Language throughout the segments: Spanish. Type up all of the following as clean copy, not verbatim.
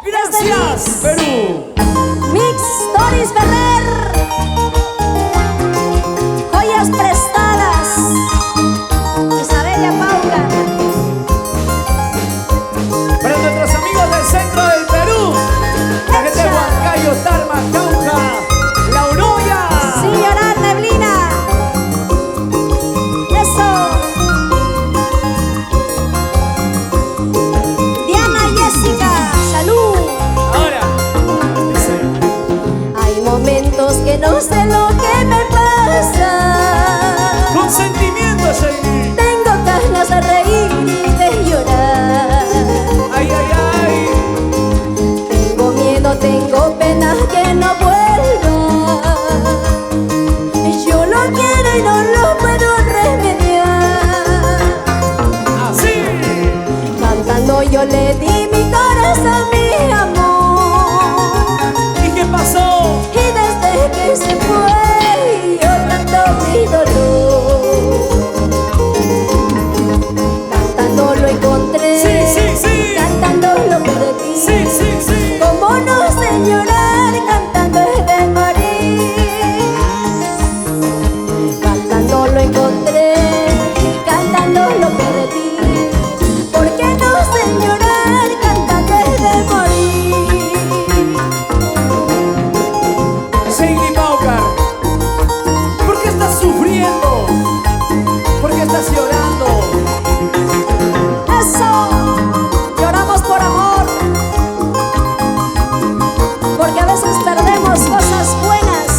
Gracias, Perú. Mix Doris Ferrer. Joyas prestadas. Isabella Pauca. Para nuestros amigos del centro del Perú, la gente de Huancayo, Tarma, Cauca, La Uroya. Sin llorar, Neblina. Eso. Diana Jessica, salud. Ahora, dice. Hay momentos que no sé lo que me pasa. Con sentimiento, Sheili. Tengo ganas de reír y de llorar. Ay, ay, ay. Tengo miedo, tengo pena que no vuelva. Yo lo quiero y no lo puedo remediar. Así. Cantando yo le di mi corazón, mi amor. ¿Y qué pasó? Y desde que se fue, yo canto mi dolor. Cantando lo encontré, Sí, sí, sí. cantando lo perdí. Sí, sí, sí. Como no sé llorar, cantando es de morir. Cantando lo encontré, cantando lo perdí. Porque no sé llorar, cantando es de morir. Sheili Paucar, ¿por qué estás sufriendo? ¿Por qué estás llorando? Eso, lloramos por amor. Porque a veces perdemos cosas buenas.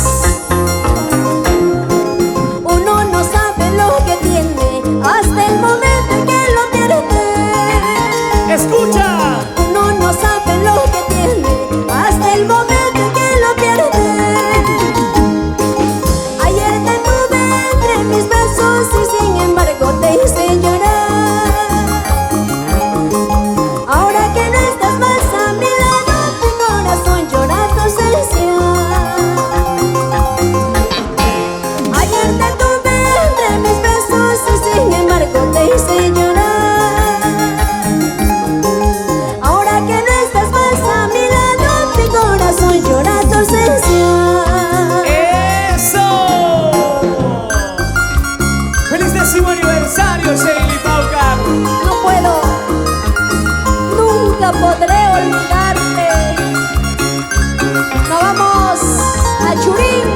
Uno no sabe lo que tiene hasta el momento en que lo pierde. Escucha. Uno no sabe lo que tiene hasta el momento en que lo pierde. Ayer te tuve entre mis brazos y sin embargo te hice llorar. Ahora que no estás más a mi lado, mi corazón llora tu ausencia. Ayer te tuve entre mis brazos y sin embargo te hice llorar. Ahora que no estás más a mi lado, mi corazón llora tu ausencia. ¡Eso! ¡Feliz 10º aniversario, Sheili Paucar! No puedo, nunca podré olvidarte. Nos vamos a Churín,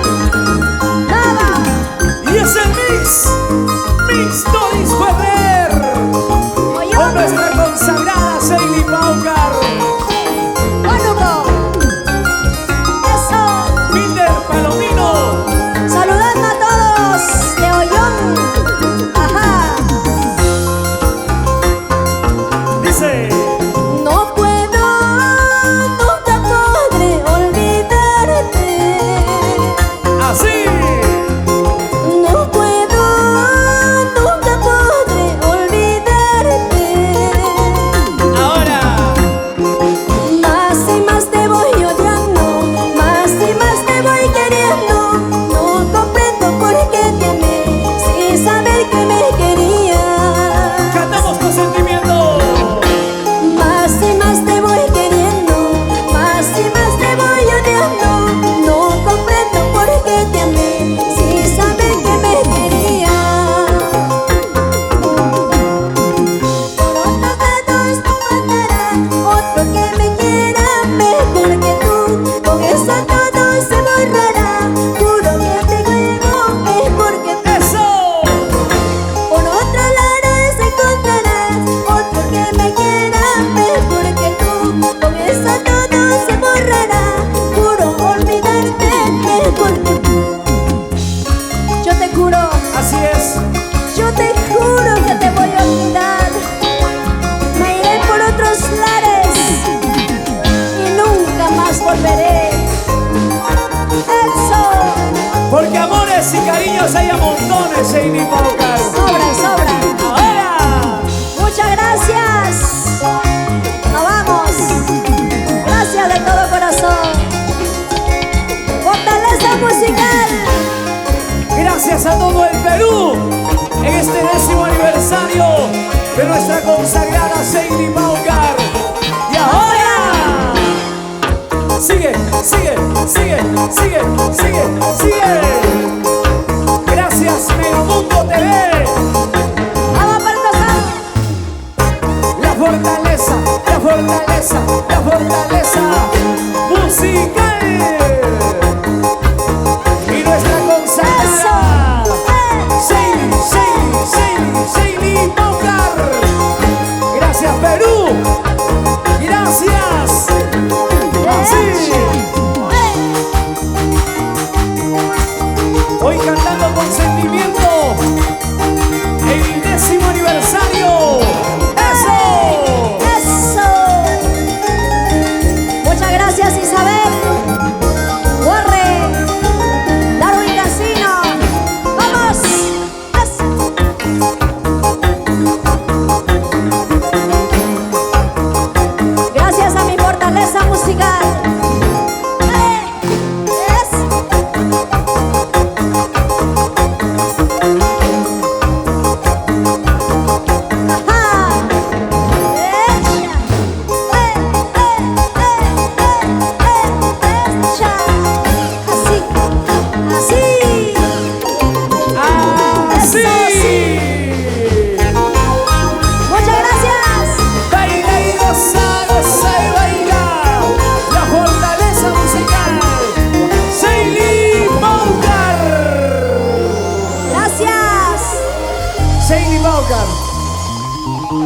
Nava. Y es el Mix Doris Ferrer, con nuestra consagrada Sheili Paucar. Huánuco. Eso. Milder Palomino. Saludando a todos de Ollón. Ajá. Dice. No puedo, nunca podré olvidarte. Así. No puedo, nunca podré olvidarte. Ahora. Más y más te voy odiando, más y más te voy queriendo. No comprendo por qué te amé sin saber que me querías. Cantamos con sentimiento. Más y más te voy queriendo, más y más te voy odiando. No comprendo por qué te amé sin saber que me querías. Por otros lados no faltará otro que me quiera mejor que tú. Con eso todo se borrará. Juro que te quiero mejor que tú. ¡Eso! Por otro lado encontrarás otro que me quiera mejor que tú. Con eso todo se borrará. Juro olvidarte mejor que tú. Yo te juro, Así es. yo te juro que te voy a olvidar. Me iré por otros lares y nunca más volveré. Eso, Porque amores y cariños hay a montones, Sheili Paucar. sobra, sobra. Ahora. Muchas gracias. Nos vamos. Gracias de todo corazón. Fortaleza musical. Gracias a todo el Perú en este 10º aniversario de nuestra consagrada Sheili Paucar. Y ahora sigue, sigue, sigue. Gracias, Megamundo TV. Vamos para el costado. La fortaleza, la fortaleza, la fortaleza musical. Y nuestra consagrada Sheili Baucar. Gracias, Perú. Gracias. Sí. Hoy cantando con sentimiento el 10º aniversario. ¡Eso! ¡Eso! Muchas gracias, Isabel. Corre. Darwin Casino. ¡Vamos! ¡Eso! Gracias a mi fortaleza musical.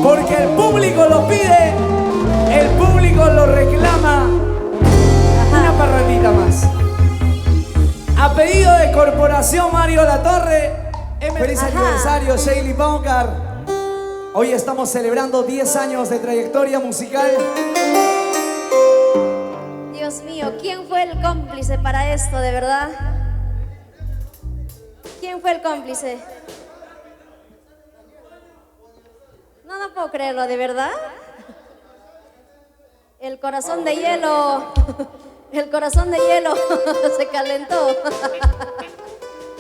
Porque el público lo pide, el público lo reclama. Una parrandita más. A pedido de Corporación Mario Latorre, feliz aniversario, Sheili Baucar. Hoy estamos celebrando 10 años de trayectoria musical. Dios mío, ¿quién fue el cómplice para esto, de verdad? ¿Quién fue el cómplice? No puedo creerlo, ¿de verdad? El corazón de hielo, el corazón de hielo se calentó.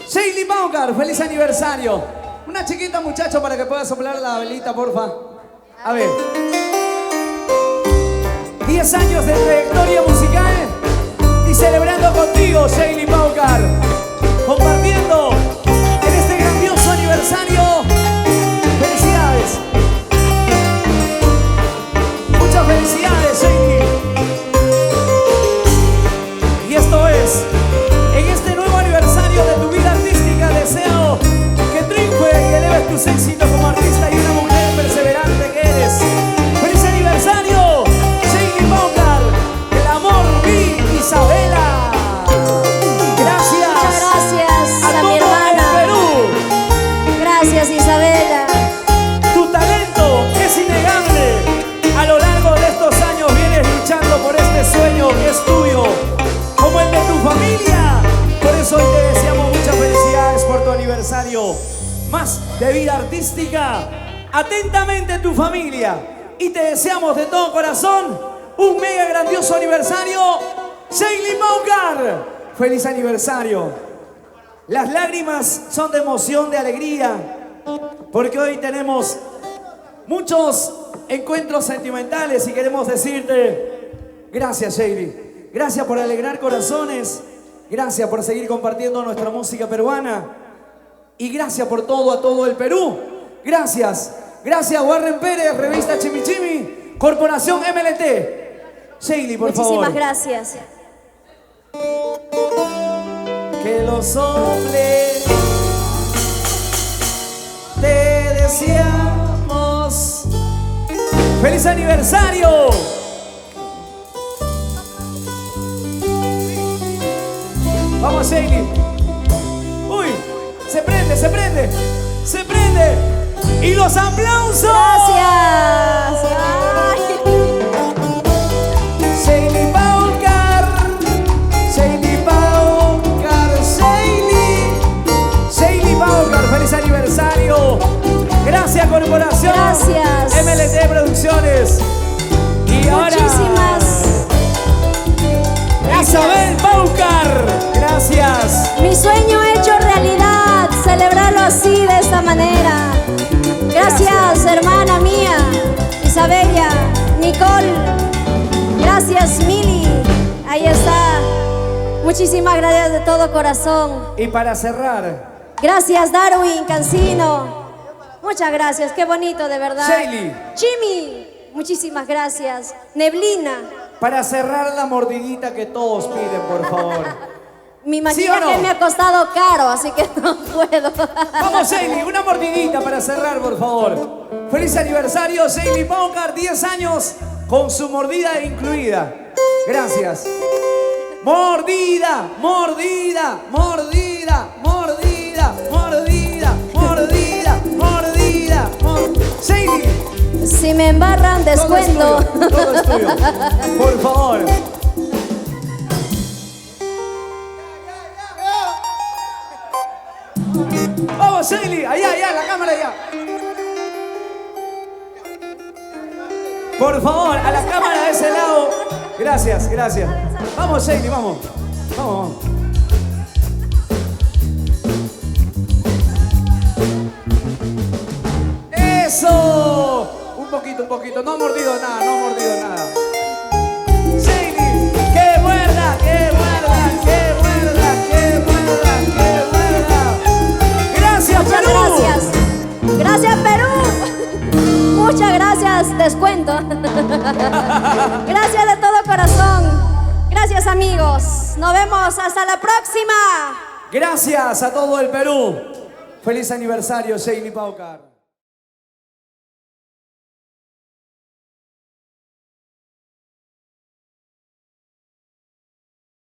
Sheili Baucar, feliz aniversario. Una chiquita, muchacho, para que pueda soplar la velita, porfa. A ver. 10 años de trayectoria musical y celebrando contigo, Sheili Baucar. Compartiendo en este grandioso aniversario. ¡Felicidades! Muchas felicidades, Sheili. Y esto es, en este nuevo aniversario de tu vida artística, deseo que triunfe y eleves tus éxitos como artista y una mujer perseverante que eres. ¡Feliz aniversario, Sheili Baucar! El amor, mi Isabela. Gracias. Muchas gracias a mi todo hermana. el Perú. Gracias, Isabela. Tu talento es innegable. A lo largo de estos años vienes luchando por este sueño que es tuyo, como el de tu familia. Por eso hoy te deseamos muchas felicidades por tu aniversario más de vida artística. Atentamente, tu familia. Y te deseamos de todo corazón un mega grandioso aniversario, Sheili Baucar. ¡Feliz aniversario! Las lágrimas son de emoción, de alegría, porque hoy tenemos muchos encuentros sentimentales y queremos decirte gracias, Sheili. Gracias por alegrar corazones. Gracias por seguir compartiendo nuestra música peruana. Y gracias por todo a todo el Perú. Gracias. Gracias, Warren Pérez, Revista Chimichimi, Corporación MLT. Sheili, por favor. Muchísimas gracias. Que los hombres te deseamos ¡feliz aniversario! Vamos, Sheili. Uy, se prende, se prende, se prende. Y los aplausos. Gracias. Ay. Sheili Baucar, Sheili Baucar, Sheili Baucar, feliz aniversario. Gracias, Corporación. Gracias. MLT Producciones. Y ahora Muchísimas gracias. Isabel Baucar. Gracias. Mi sueño hecho realidad, celebrarlo así, de esta manera. Gracias, hermana mía, Isabella, Nicole. Gracias, Mili. Ahí está. Muchísimas gracias de todo corazón. Y para cerrar, Gracias, Darwin, Cancino. Muchas gracias, qué bonito, de verdad. Shaylee. Jimmy, muchísimas gracias. Neblina. para cerrar la mordidita que todos piden, por favor. Mi ¿Sí maquillaje o no? me ha costado caro, así que no puedo. Vamos, Shaylee, una mordidita para cerrar, por favor. Feliz aniversario, Shaylee Paucar, 10 años con su mordida incluida. Gracias. Mordida, mordida, mordida, mordida, mordida, mordida, mordida, Shaylee. Si me embarran, descuento. Todo es tuyo. Por favor. Vamos, Shaylee, allá, allá, la cámara allá. Por favor, a la cámara de ese lado. Gracias, gracias. Vamos, Shaylee, vamos. Vamos, vamos. ¡Eso! Un poquito. No ha mordido nada, no ha mordido nada. Shaylee, ¡que muerda, que muerda, que muerda, que muerda, que muerda! ¡Gracias, Muchas Perú! gracias. Gracias, Perú. Muchas gracias, descuento. Gracias de todo corazón. Gracias, amigos. Nos vemos hasta la próxima. Gracias a todo el Perú. Feliz aniversario, Shaylee Paucar.